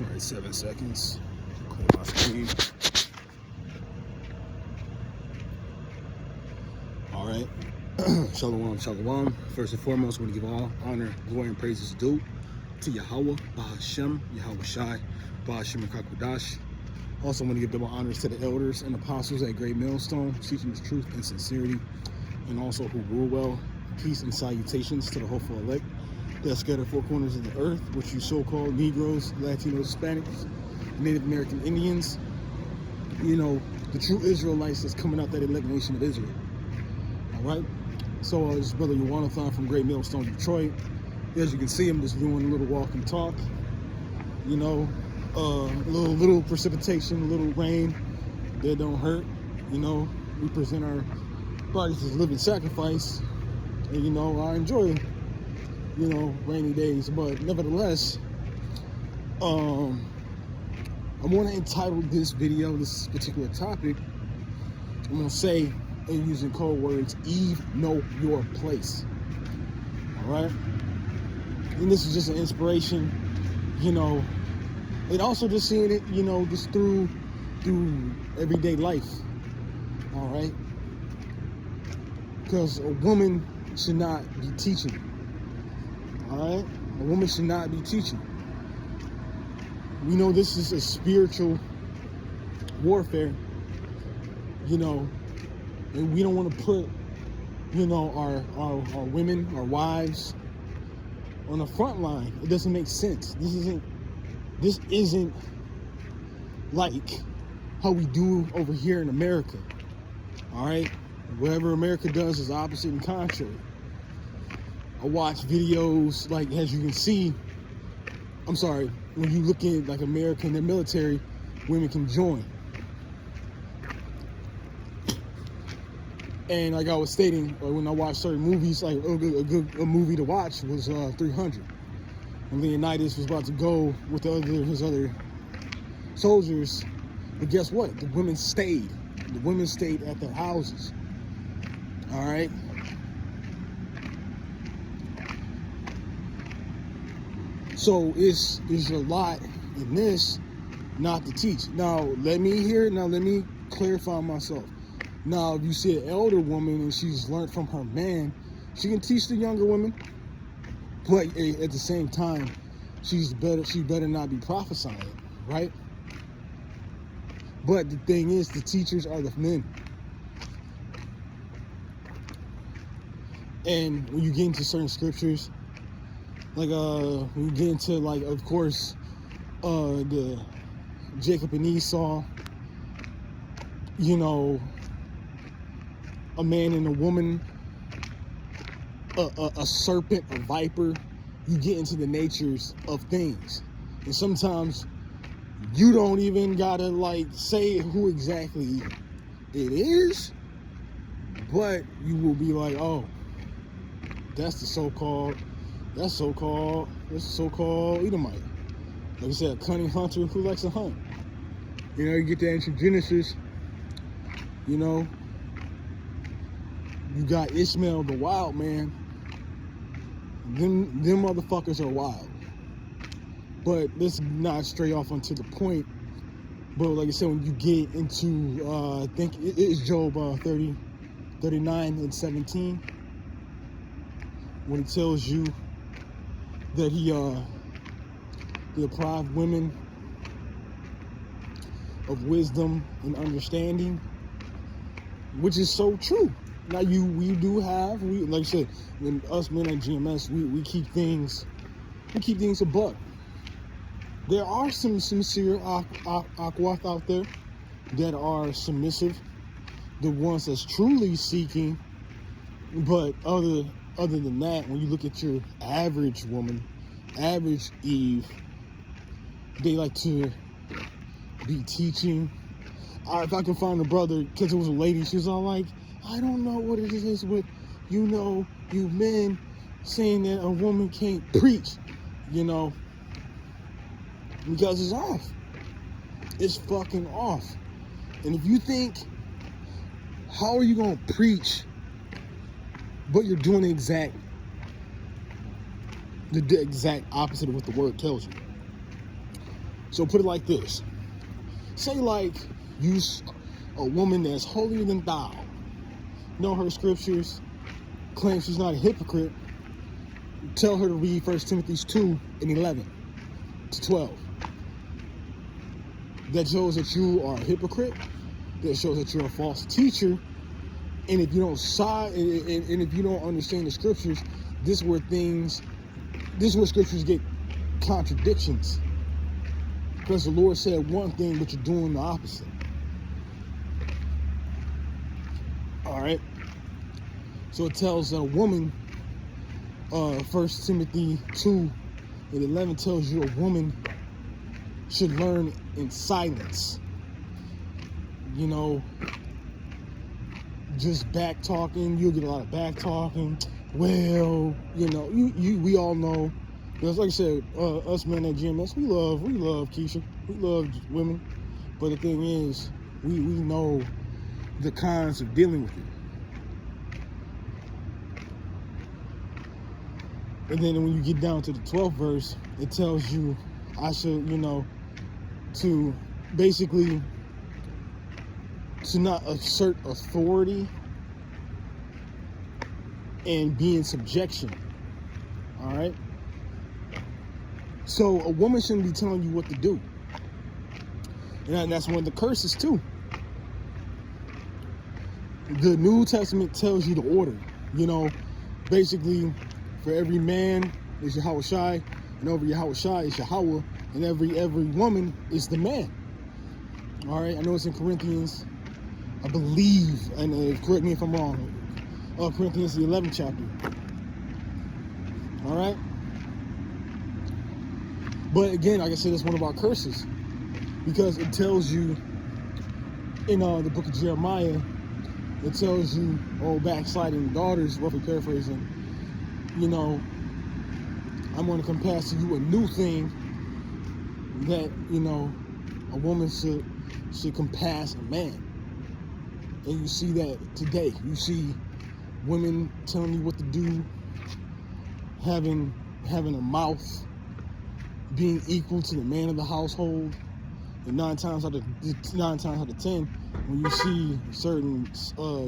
All right, 7 seconds. Clear my screen. All right. Shalom, shalom. First and foremost, I want to give all honor, glory, and praises due to Yahweh, Bahashem, Yahweh Shai, Bahashem Kakwadash. Also want to give double honors to the elders and apostles at Great Millstone, teaching the truth and sincerity, and also who rule well. Peace and salutations to the hopeful elect that scattered four corners of the earth, which you so-called Negroes, Latinos, Hispanics, Native American Indians, you know, the true Israelites that's coming out that elect nation of Israel. All right? So this is Brother Yawanathan from Great Millstone, Detroit. As you can see, I'm just doing a little walk and talk. You know, little precipitation, a little rain. That don't hurt. You know, we present our bodies as living sacrifice. And, you know, I enjoy, you know, rainy days. But nevertheless, I want to entitle this video, this particular topic, I'm going to say, and using code words, Eve, know your place. All right? And this is just an inspiration, you know, and also just seeing it, you know, just through everyday life. All right? Because a woman should not be teaching. All right? A woman should not be teaching. We know this is a spiritual warfare, you know, and we don't want to put, you know, our women, our wives on the front line. It doesn't make sense. This isn't like how we do over here in America. All right? Whatever America does is opposite and contrary. I watch videos, like, as you can see, I'm sorry, when you look at like America and the military, women can join. And like I was stating, when I watch certain movies, like a movie to watch was 300. And Leonidas was about to go with his other soldiers, but guess what? The women stayed. The women stayed at their houses. All right. So it's a lot in this not to teach. Now let me clarify myself. Now, if you see an elder woman and she's learned from her man, she can teach the younger women, but at the same time, she better not be prophesying, right? But the thing is, the teachers are the men. And when you get into certain scriptures, like when you get into, like, of course, the Jacob and Esau, you know, a man and a woman, a serpent, a viper, you get into the natures of things. And sometimes you don't even gotta like say who exactly it is, but you will be like, oh, that's the so-called Edomite. Like I said, a cunning hunter who likes to hunt. You know, you get that into Genesis, you know, you got Ishmael, the wild man. Them motherfuckers are wild. But let's not stray off onto the point. But like I said, when you get into, I think it is Job 30, 39 and 17, when it tells you that he deprived women of wisdom and understanding, which is so true. Now we do have, like I said, when us men at GMS, we keep things a buck. There are some sincere Akwath out there that are submissive, the ones that's truly seeking. But other than that, when you look at your average woman, average Eve, they like to be teaching. If I can find a brother, because it was a lady, she was all like, I don't know what it is with, you know, you men saying that a woman can't preach, you know, because it's off. It's fucking off. And if you think, how are you going to preach, but you're doing the exact opposite of what the word tells you? So put it like this. Say like you, a woman that's holier than thou, know her scriptures, claims she's not a hypocrite, tell her to read 1 Timothy 2:11-12. That shows that you are a hypocrite. That shows that you're a false teacher. And if you don't side, and if you don't understand the scriptures, this is where scriptures get contradictions. Because the Lord said one thing, but you're doing the opposite. All right. So it tells a woman, 1 Timothy 2:11 tells you a woman should learn in silence. You know, just back talking. You'll get a lot of back talking. Well, you know, we all know. Because like I said, us men at GMS, we love Keisha. We love women. But the thing is, we know the cons of dealing with it. And then when you get down to the 12th verse, it tells you I should, you know, to basically to not assert authority and be in subjection. All right. So a woman shouldn't be telling you what to do. And that's one of the curses too. The New Testament tells you the order. You know, basically, for every man is Yahweh Shai, and over Yahweh Shai is Yahweh, and every woman is the man. All right, I know it's in Corinthians, I believe, and correct me if I'm wrong, Corinthians the 11th chapter. All right, but again, like I said, it's one of our curses, because it tells you in the book of Jeremiah, it tells you, oh, backsliding daughters, roughly paraphrasing, you know, I'm going to compass to you a new thing that, you know, a woman should compass a man. And you see that today. You see women telling you what to do, having a mouth, being equal to the man of the household. And 9 times out of 10, when you see certain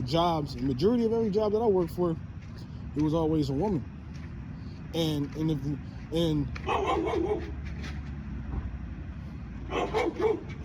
jobs, the majority of every job that I worked for, it was always a woman. And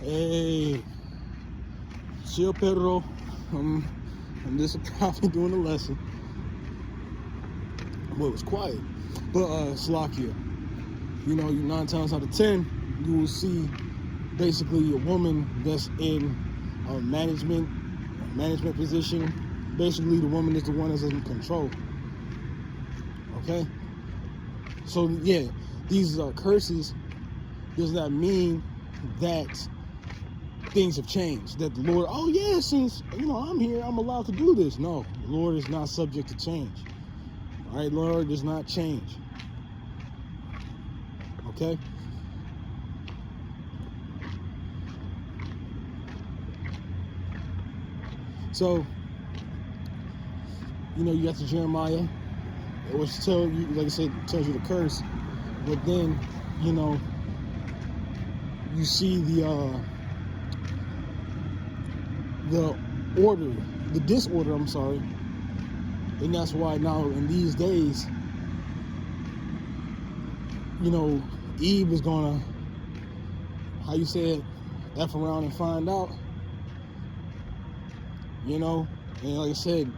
hey, chill, Pedro. I'm just probably doing a lesson. Well, it was quiet, but Slovakia. You know, 9 times out of 10, you will see basically a woman that's in a management position. Basically, the woman is the one that's in control. Okay? So, yeah, these are curses. Does not mean that things have changed. That the Lord, oh, yeah, since, you know, I'm here, I'm allowed to do this. No, the Lord is not subject to change. All right, Lord does not change. Okay? So, you know, you got the Jeremiah, which tell you, like I said, tells you the curse. But then, you know, you see the order, the disorder, I'm sorry. And that's why now in these days, you know, Eve is gonna, how you say it, F around and find out. You know, and like I said,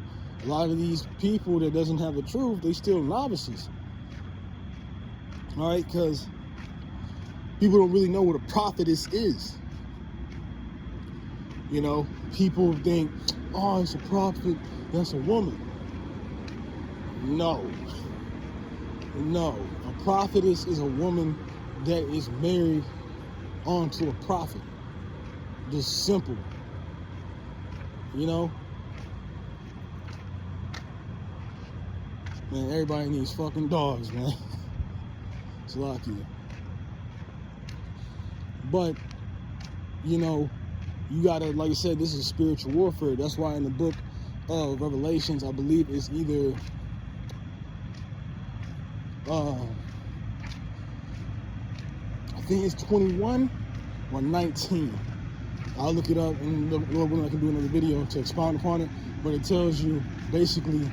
a lot of these people that doesn't have the truth, they still novices. All right, because people don't really know what a prophetess is. You know, people think, oh, it's a prophet, that's a woman. No. A prophetess is a woman that is married onto a prophet. Just simple. You know? Man, everybody needs fucking dogs, man. It's lucky. But, you know, you gotta, like I said, this is spiritual warfare. That's why in the book of Revelations, I believe it's either I think it's 21 119. I'll look it up, and Lord willing, I can do another video to expound upon it. But it tells you basically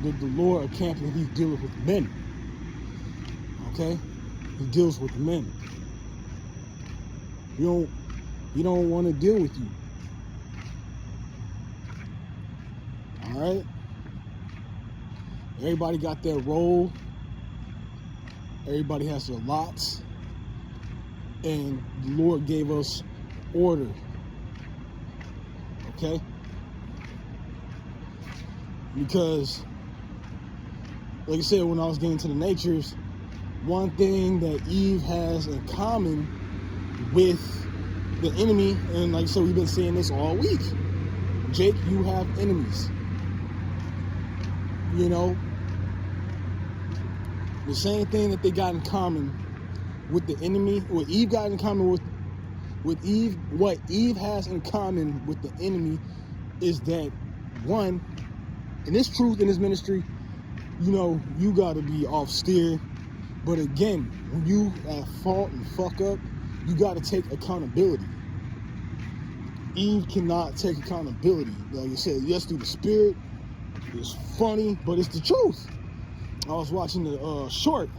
that the Lord of camping, He deals with men. Okay, He deals with men. He don't want to deal with you. All right. Everybody got their role. Everybody has their lots, and the Lord gave us order. Okay? Because, like I said, when I was getting to the natures, one thing that Eve has in common with the enemy, and like I said, we've been saying this all week. Jake, you have enemies. You know, the same thing that they got in common with the enemy, what Eve got in common with Eve, what Eve has in common with the enemy is that, one, and this truth in this ministry, you know, you got to be off steer. But again, when you at fault and fuck up, you got to take accountability. Eve cannot take accountability. Like I said, yes, through the spirit. It's funny, but it's the truth. I was watching the short.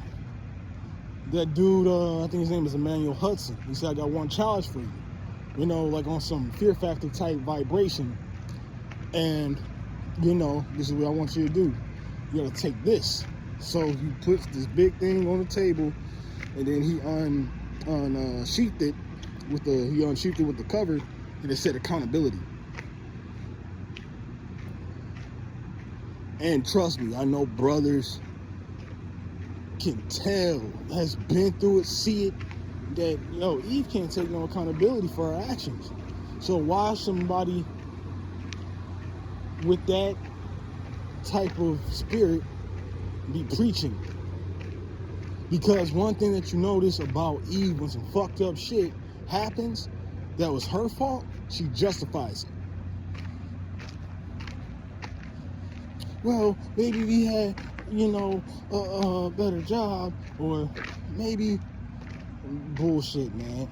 That dude, I think his name is Emmanuel Hudson. He said, I got one challenge for you. You know, like on some Fear Factor type vibration. And, you know, this is what I want you to do. You got to take this. So he puts this big thing on the table, and then he unsheathed it with the cover, and it said accountability. And trust me, I know brothers can tell, has been through it, see it, that, yo, Eve can't take no accountability for her actions. So why somebody with that type of spirit be preaching? Because one thing that you notice about Eve, when some fucked up shit happens that was her fault, she justifies it. Well, maybe we had, you know, a better job, or maybe bullshit, man.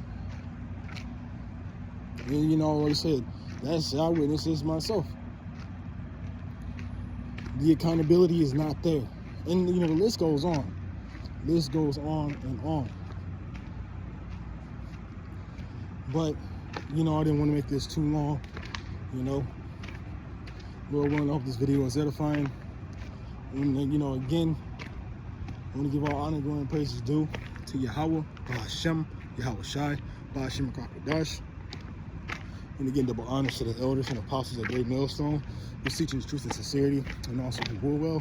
And, you know, like I said, I witnessed this myself. The accountability is not there. And, you know, the list goes on. List goes on and on. But, you know, I didn't want to make this too long, you know. Lord willing, I hope this video is edifying. And, you know, again, I want to give all honor, glory, and praises due to Yahweh, Bahashem, Yahweh Shai, Bahashem Kakwadash. And again, double honors to the elders and apostles at Great Millstone, who's teaching the truth and sincerity, and also to Woolwell.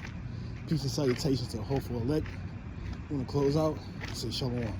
Peace and salutations to the hopeful elect. I want to close out and say shalom.